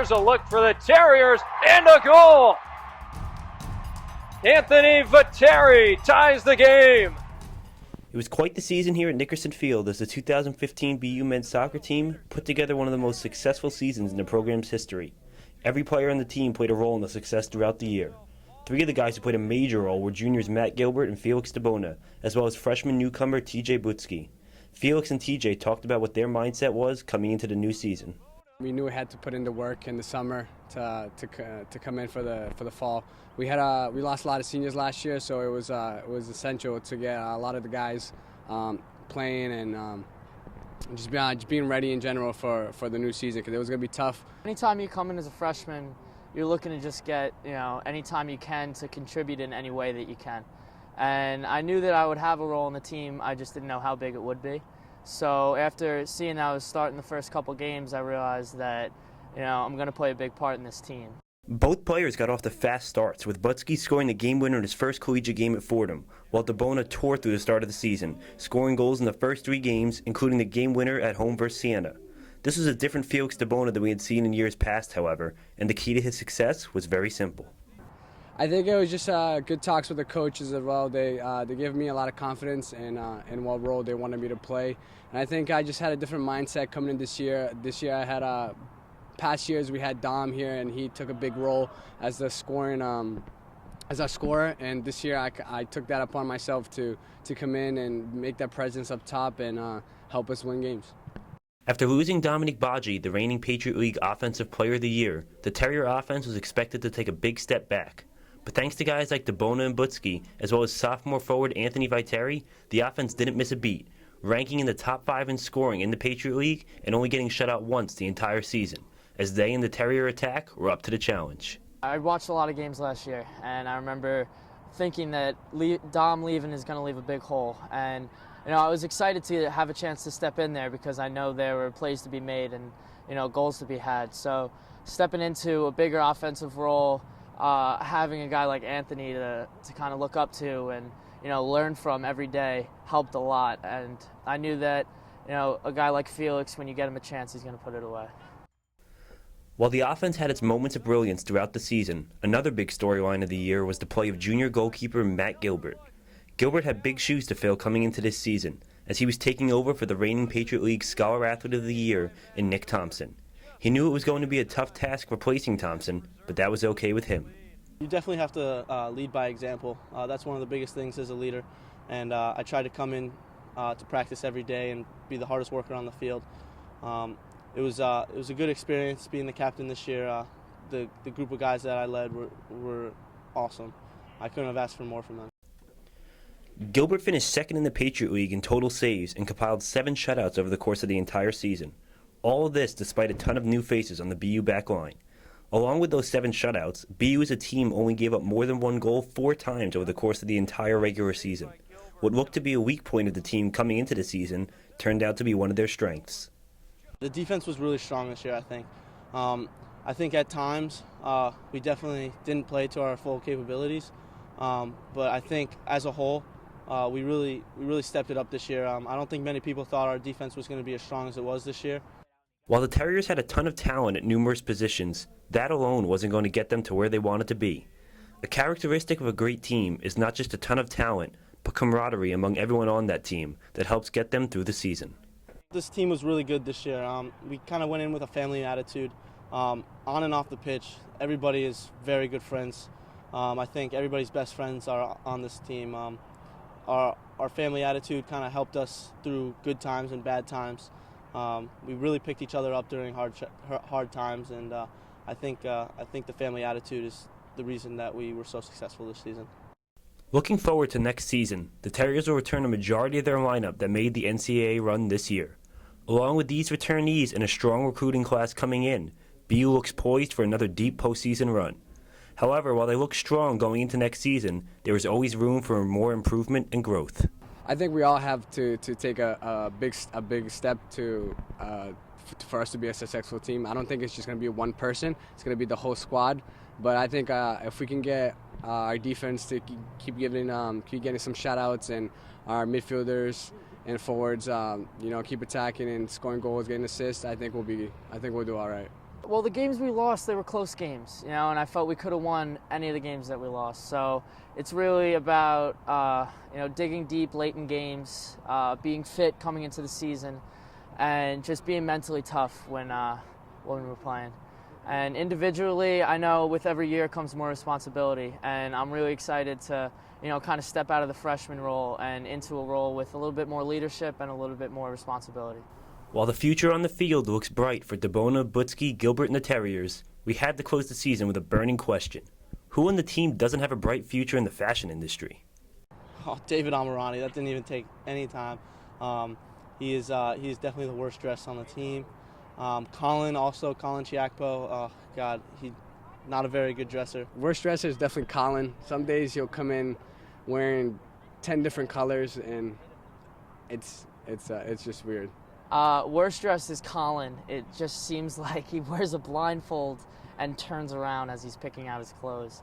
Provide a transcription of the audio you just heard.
Here's a look for the Terriers, and a goal! Anthony Viteri ties the game. It was quite the season here at Nickerson Field as the 2015 BU men's soccer team put together one of the most successful seasons in the program's history. Every player on the team played a role in the success throughout the year. Three of the guys who played a major role were juniors Matt Gilbert and Felix DeBona, as well as freshman newcomer TJ Butsky. Felix and TJ talked about what their mindset was coming into the new season. We knew we had to put in the work in the summer to come in for the fall. We lost a lot of seniors last year, so it was essential to get a lot of the guys playing and just being ready in general for the new season, because it was going to be tough. Anytime you come in as a freshman, you're looking to just get, anytime you can to contribute in any way that you can. And I knew that I would have a role in the team, I just didn't know how big it would be. So after seeing I was starting the first couple games, I realized that, I'm going to play a big part in this team. Both players got off to fast starts, with Butsky scoring the game winner in his first collegiate game at Fordham, while DeBona tore through the start of the season, scoring goals in the first 3 games, including the game winner at home versus Siena. This was a different Felix DeBona than we had seen in years past, however, and the key to his success was very simple. I think it was just good talks with the coaches as well. They gave me a lot of confidence in what role they wanted me to play, and I think I just had a different mindset coming in this year. This year I had past years we had Dom here, and he took a big role as the scoring as our scorer. And this year I took that upon myself to come in and make that presence up top and help us win games. After losing Dominic Baji, the reigning Patriot League Offensive Player of the Year, the Terrier offense was expected to take a big step back. But thanks to guys like DeBona and Butsky, as well as sophomore forward Anthony Viteri, the offense didn't miss a beat, ranking in the top 5 in scoring in the Patriot League and only getting shut out once the entire season, as they and the Terrier attack were up to the challenge. I watched a lot of games last year, and I remember thinking that Dom leaving is going to leave a big hole. And I was excited to have a chance to step in there because I know there were plays to be made and goals to be had. So stepping into a bigger offensive role, having a guy like Anthony to kind of look up to and learn from every day helped a lot. And I knew that a guy like Felix, when you get him a chance, he's going to put it away. While the offense had its moments of brilliance throughout the season, another big storyline of the year was the play of junior goalkeeper Matt Gilbert. Gilbert had big shoes to fill coming into this season, as he was taking over for the reigning Patriot League Scholar Athlete of the Year in Nick Thompson. He knew it was going to be a tough task replacing Thompson, but that was okay with him. You definitely have to lead by example. That's one of the biggest things as a leader, and I try to come in to practice every day and be the hardest worker on the field. It was a good experience being the captain this year. The group of guys that I led were awesome. I couldn't have asked for more from them. Gilbert finished second in the Patriot League in total saves and compiled 7 shutouts over the course of the entire season. All of this despite a ton of new faces on the BU back line. Along with those 7 shutouts, BU as a team only gave up more than 1 goal 4 times over the course of the entire regular season. What looked to be a weak point of the team coming into the season turned out to be one of their strengths. The defense was really strong this year, I think. I think at times we definitely didn't play to our full capabilities, but I think as a whole we really stepped it up this year. I don't think many people thought our defense was going to be as strong as it was this year. While the Terriers had a ton of talent at numerous positions, that alone wasn't going to get them to where they wanted to be. A characteristic of a great team is not just a ton of talent, but camaraderie among everyone on that team that helps get them through the season. This team was really good this year. We kind of went in with a family attitude. On and off the pitch, everybody is very good friends. I think everybody's best friends are on this team. Our family attitude kind of helped us through good times and bad times. We really picked each other up during hard times, and I think the family attitude is the reason that we were so successful this season. Looking forward to next season, the Terriers will return a majority of their lineup that made the NCAA run this year. Along with these returnees and a strong recruiting class coming in, BU looks poised for another deep postseason run. However, while they look strong going into next season, there is always room for more improvement and growth. I think we all have to take a big step for us to be a successful team. I don't think it's just going to be one person. It's going to be the whole squad. But I think if we can get our defense to keep getting some shout-outs, and our midfielders and forwards, keep attacking and scoring goals, getting assists, I think we'll do all right. Well, the games we lost, they were close games, and I felt we could have won any of the games that we lost. So it's really about, digging deep late in games, being fit coming into the season, and just being mentally tough when we're playing. And individually, I know with every year comes more responsibility, and I'm really excited to, kind of step out of the freshman role and into a role with a little bit more leadership and a little bit more responsibility. While the future on the field looks bright for DeBona, Butsky, Gilbert, and the Terriers, we had to close the season with a burning question. Who on the team doesn't have a bright future in the fashion industry? Oh, David Amirani. That didn't even take any time. He is definitely the worst dressed on the team. Colin Chiakpo. Oh, God, he's not a very good dresser. Worst dresser is definitely Colin. Some days he'll come in wearing 10 different colors, and it's just weird. Worst dressed is Colin. It just seems like he wears a blindfold and turns around as he's picking out his clothes.